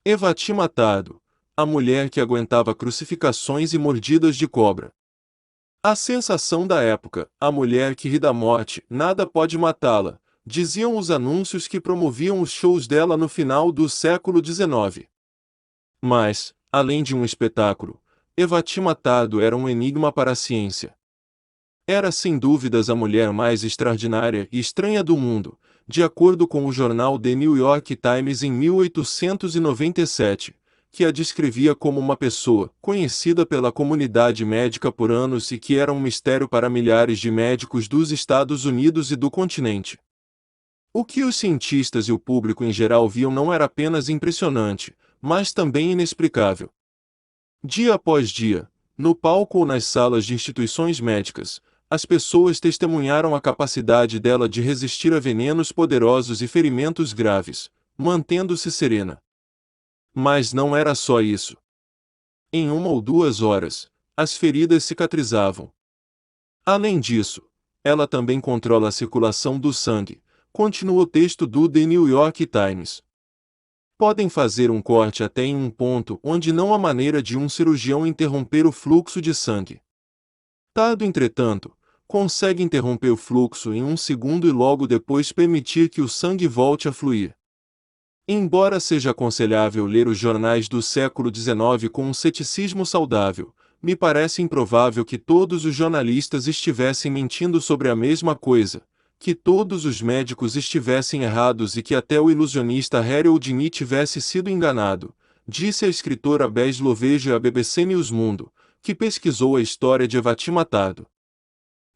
Evati Matado, a mulher que aguentava crucificações e mordidas de cobra. A sensação da época, a mulher que ri da morte, nada pode matá-la, diziam os anúncios que promoviam os shows dela no final do século XIX. Mas, além de um espetáculo, Evati Matado era um enigma para a ciência. Era sem dúvidas a mulher mais extraordinária e estranha do mundo, de acordo com o jornal The New York Times em 1897, que a descrevia como uma pessoa conhecida pela comunidade médica por anos e que era um mistério para milhares de médicos dos Estados Unidos e do continente. O que os cientistas e o público em geral viam não era apenas impressionante, mas também inexplicável. Dia após dia, no palco ou nas salas de instituições médicas, as pessoas testemunharam a capacidade dela de resistir a venenos poderosos e ferimentos graves, mantendo-se serena. Mas não era só isso. Em 1 ou 2 horas, as feridas cicatrizavam. Além disso, ela também controla a circulação do sangue, continua o texto do The New York Times. Podem fazer um corte até em um ponto onde não há maneira de um cirurgião interromper o fluxo de sangue. Tado, entretanto, consegue interromper o fluxo em 1 segundo e logo depois permitir que o sangue volte a fluir. Embora seja aconselhável ler os jornais do século XIX com um ceticismo saudável, me parece improvável que todos os jornalistas estivessem mentindo sobre a mesma coisa, que todos os médicos estivessem errados e que até o ilusionista Harry Houdini tivesse sido enganado, disse a escritora Bess Lovejo à BBC News Mundo, que pesquisou a história de Evati Matado.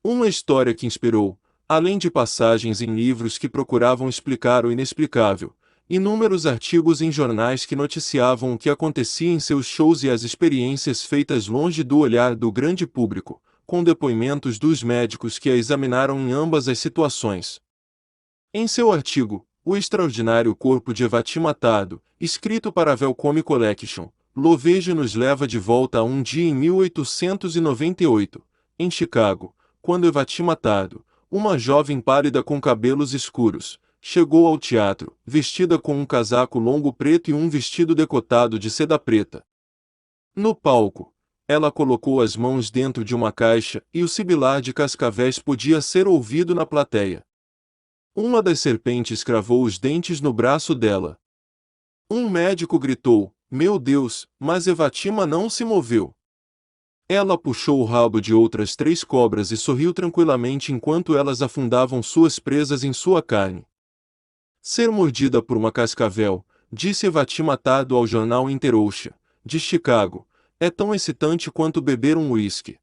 Uma história que inspirou, além de passagens em livros que procuravam explicar o inexplicável, inúmeros artigos em jornais que noticiavam o que acontecia em seus shows e as experiências feitas longe do olhar do grande público, com depoimentos dos médicos que a examinaram em ambas as situações. Em seu artigo, O Extraordinário Corpo de Evati Matado, escrito para a Wellcome Collection, Lovejo nos leva de volta a um dia em 1898, em Chicago, quando Evati Matado, uma jovem pálida com cabelos escuros, chegou ao teatro, vestida com um casaco longo preto e um vestido decotado de seda preta. No palco, ela colocou as mãos dentro de uma caixa e o sibilar de cascavéis podia ser ouvido na plateia. Uma das serpentes cravou os dentes no braço dela. Um médico gritou: "Meu Deus!", mas Evatima não se moveu. Ela puxou o rabo de outras 3 cobras e sorriu tranquilamente enquanto elas afundavam suas presas em sua carne. Ser mordida por uma cascavel, disse Evati Matado ao jornal Interocean, de Chicago, é tão excitante quanto beber um uísque.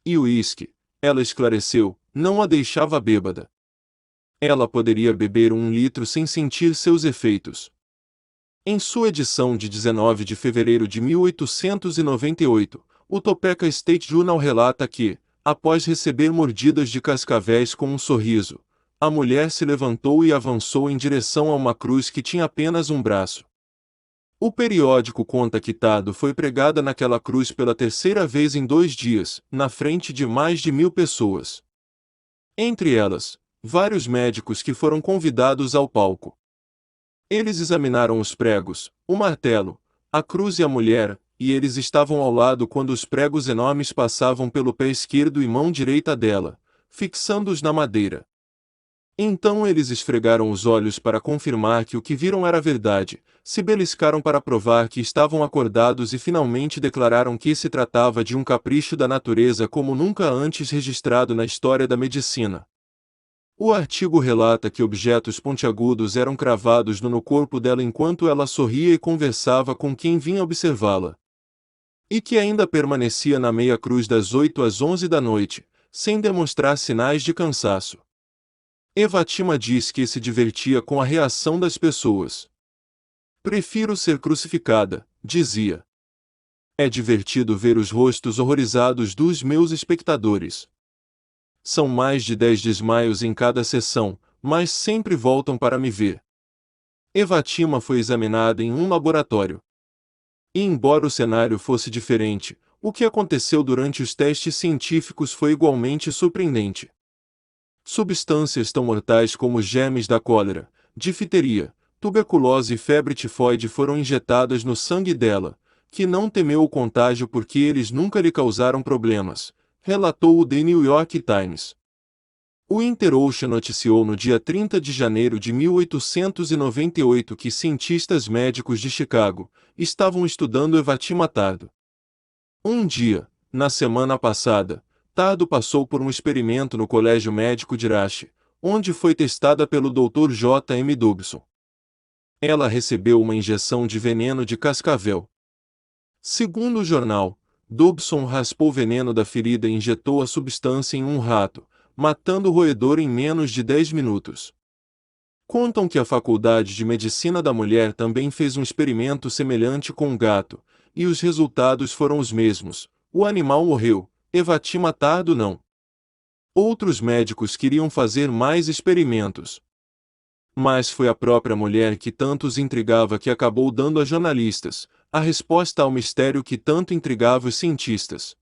E o uísque, ela esclareceu, não a deixava bêbada. Ela poderia beber 1 litro sem sentir seus efeitos. Em sua edição de 19 de fevereiro de 1898, o Topeka State Journal relata que, após receber mordidas de cascavéis com um sorriso, a mulher se levantou e avançou em direção a uma cruz que tinha apenas um braço. O periódico conta que Tado foi pregada naquela cruz pela 3ª vez em 2 dias, na frente de mais de 1000 pessoas. Entre elas, vários médicos que foram convidados ao palco. Eles examinaram os pregos, o martelo, a cruz e a mulher, e eles estavam ao lado quando os pregos enormes passavam pelo pé esquerdo e mão direita dela, fixando-os na madeira. Então eles esfregaram os olhos para confirmar que o que viram era verdade, se beliscaram para provar que estavam acordados e finalmente declararam que se tratava de um capricho da natureza como nunca antes registrado na história da medicina. O artigo relata que objetos pontiagudos eram cravados no corpo dela enquanto ela sorria e conversava com quem vinha observá-la. E que ainda permanecia na meia cruz das 8 às 11 da noite, sem demonstrar sinais de cansaço. Evatima diz que se divertia com a reação das pessoas. "Prefiro ser crucificada", dizia. "É divertido ver os rostos horrorizados dos meus espectadores. São mais de 10 desmaios em cada sessão, mas sempre voltam para me ver." Evatima foi examinada em um laboratório. E embora o cenário fosse diferente, o que aconteceu durante os testes científicos foi igualmente surpreendente. Substâncias tão mortais como os germes da cólera, difteria, tuberculose e febre tifoide foram injetadas no sangue dela, que não temeu o contágio porque eles nunca lhe causaram problemas, relatou o The New York Times. O Inter-Ocean noticiou no dia 30 de janeiro de 1898 que cientistas médicos de Chicago estavam estudando Evatima Tardo. Um dia, na semana passada, Tardo passou por um experimento no Colégio Médico de Rache, onde foi testada pelo Dr. J. M. Dobson. Ela recebeu uma injeção de veneno de cascavel. Segundo o jornal, Dobson raspou o veneno da ferida e injetou a substância em um rato, matando o roedor em menos de 10 minutos. Contam que a Faculdade de Medicina da Mulher também fez um experimento semelhante com um gato, e os resultados foram os mesmos. O animal morreu, Evatima Tardo não. Outros médicos queriam fazer mais experimentos. Mas foi a própria mulher que tanto os intrigava que acabou dando a jornalistas a resposta ao mistério que tanto intrigava os cientistas.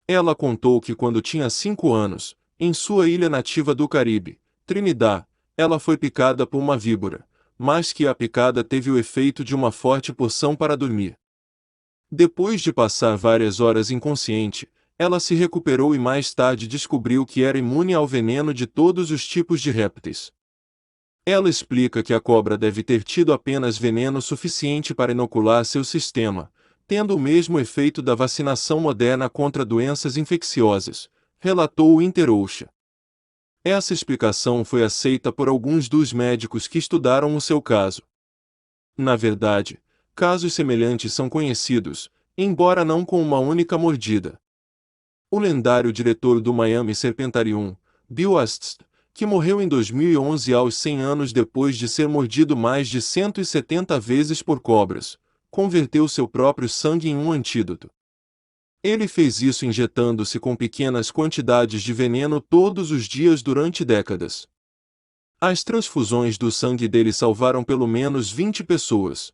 Ela contou que quando tinha 5 anos, em sua ilha nativa do Caribe, Trinidad, ela foi picada por uma víbora, mas que a picada teve o efeito de uma forte poção para dormir. Depois de passar várias horas inconsciente, ela se recuperou e mais tarde descobriu que era imune ao veneno de todos os tipos de répteis. Ela explica que a cobra deve ter tido apenas veneno suficiente para inocular seu sistema, tendo o mesmo efeito da vacinação moderna contra doenças infecciosas, relatou o Inter-Ocean. Essa explicação foi aceita por alguns dos médicos que estudaram o seu caso. Na verdade, casos semelhantes são conhecidos, embora não com uma única mordida. O lendário diretor do Miami Serpentarium, Bill Astor, que morreu em 2011 aos 100 anos depois de ser mordido mais de 170 vezes por cobras, converteu seu próprio sangue em um antídoto. Ele fez isso injetando-se com pequenas quantidades de veneno todos os dias durante décadas. As transfusões do sangue dele salvaram pelo menos 20 pessoas.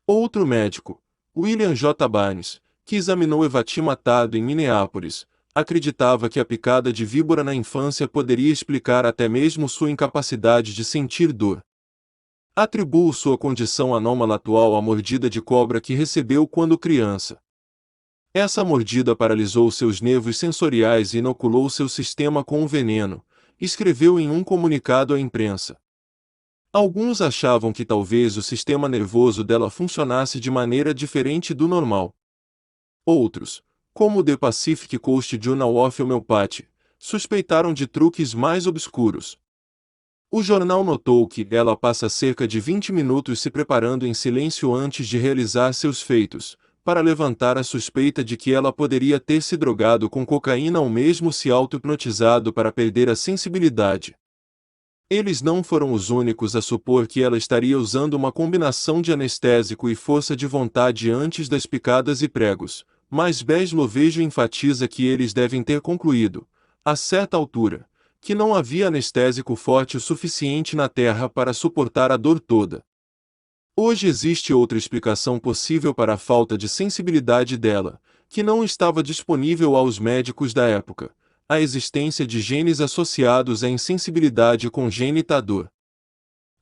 Outro médico, William J. Barnes, que examinou Evatima Tardo em Minneapolis, acreditava que a picada de víbora na infância poderia explicar até mesmo sua incapacidade de sentir dor. Atribuo sua condição anômala atual à mordida de cobra que recebeu quando criança. Essa mordida paralisou seus nervos sensoriais e inoculou seu sistema com o veneno, escreveu em um comunicado à imprensa. Alguns achavam que talvez o sistema nervoso dela funcionasse de maneira diferente do normal. Outros, como o The Pacific Coast Journal of Homeopathy, suspeitaram de truques mais obscuros. O jornal notou que ela passa cerca de 20 minutos se preparando em silêncio antes de realizar seus feitos, para levantar a suspeita de que ela poderia ter se drogado com cocaína ou mesmo se auto-hipnotizado para perder a sensibilidade. Eles não foram os únicos a supor que ela estaria usando uma combinação de anestésico e força de vontade antes das picadas e pregos, mas Beslovejo enfatiza que eles devem ter concluído, a certa altura, que não havia anestésico forte o suficiente na Terra para suportar a dor toda. Hoje existe outra explicação possível para a falta de sensibilidade dela, que não estava disponível aos médicos da época: a existência de genes associados à insensibilidade congênita à dor.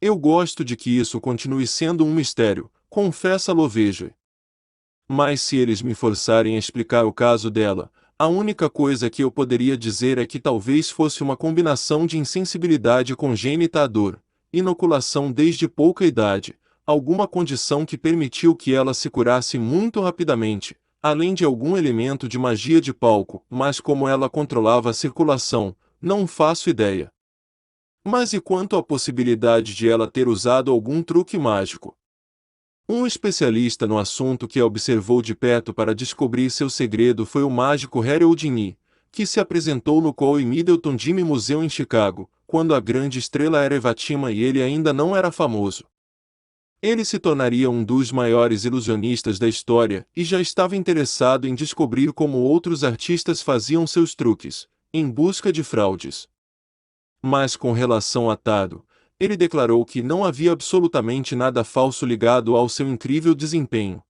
Eu gosto de que isso continue sendo um mistério, confessa Lovejo. Mas se eles me forçarem a explicar o caso dela, a única coisa que eu poderia dizer é que talvez fosse uma combinação de insensibilidade congênita à dor, inoculação desde pouca idade, alguma condição que permitiu que ela se curasse muito rapidamente, além de algum elemento de magia de palco, mas como ela controlava a circulação, não faço ideia. Mas e quanto à possibilidade de ela ter usado algum truque mágico? Um especialista no assunto que a observou de perto para descobrir seu segredo foi o mágico Harry Houdini, que se apresentou no Cole Middleton Jimmy Museum em Chicago, quando a grande estrela era Evatima e ele ainda não era famoso. Ele se tornaria um dos maiores ilusionistas da história e já estava interessado em descobrir como outros artistas faziam seus truques, em busca de fraudes. Mas com relação a Tardo, ele declarou que não havia absolutamente nada falso ligado ao seu incrível desempenho.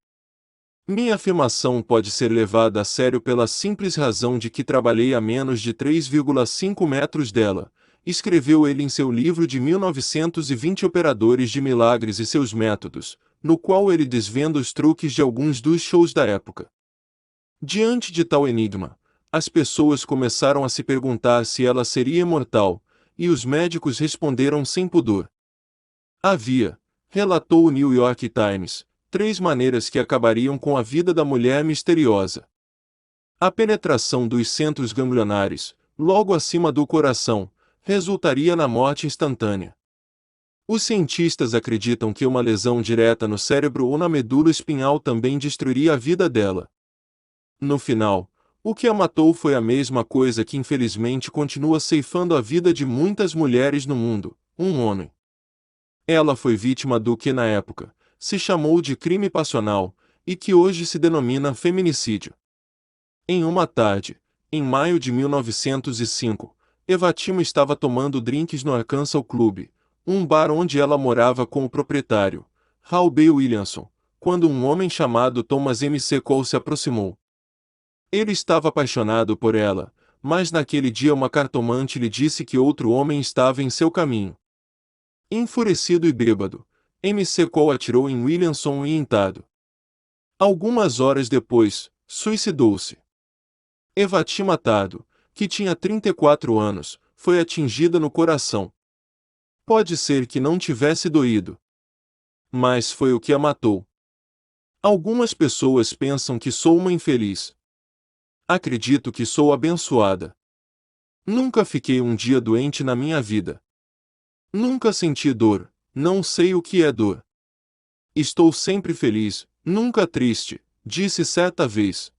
Minha afirmação pode ser levada a sério pela simples razão de que trabalhei a menos de 3,5 metros dela, escreveu ele em seu livro de 1920 Operadores de Milagres e seus Métodos, no qual ele desvenda os truques de alguns dos shows da época. Diante de tal enigma, as pessoas começaram a se perguntar se ela seria imortal, e os médicos responderam sem pudor. Havia, relatou o New York Times, 3 maneiras que acabariam com a vida da mulher misteriosa. A penetração dos centros ganglionares, logo acima do coração, resultaria na morte instantânea. Os cientistas acreditam que uma lesão direta no cérebro ou na medula espinhal também destruiria a vida dela. No final, o que a matou foi a mesma coisa que infelizmente continua ceifando a vida de muitas mulheres no mundo: um homem. Ela foi vítima do que na época se chamou de crime passional, e que hoje se denomina feminicídio. Em uma tarde, em maio de 1905, Evatima estava tomando drinks no Arkansas Club, um bar onde ela morava com o proprietário, Hal B. Williamson, quando um homem chamado Thomas M. C. Cole se aproximou. Ele estava apaixonado por ela, mas naquele dia uma cartomante lhe disse que outro homem estava em seu caminho. Enfurecido e bêbado, M. C. Cole atirou em Williamson e intado. Algumas horas depois, suicidou-se. Evatima Tado, que tinha 34 anos, foi atingida no coração. Pode ser que não tivesse doído, mas foi o que a matou. Algumas pessoas pensam que sou uma infeliz. Acredito que sou abençoada. Nunca fiquei um dia doente na minha vida. Nunca senti dor, não sei o que é dor. Estou sempre feliz, nunca triste, disse certa vez.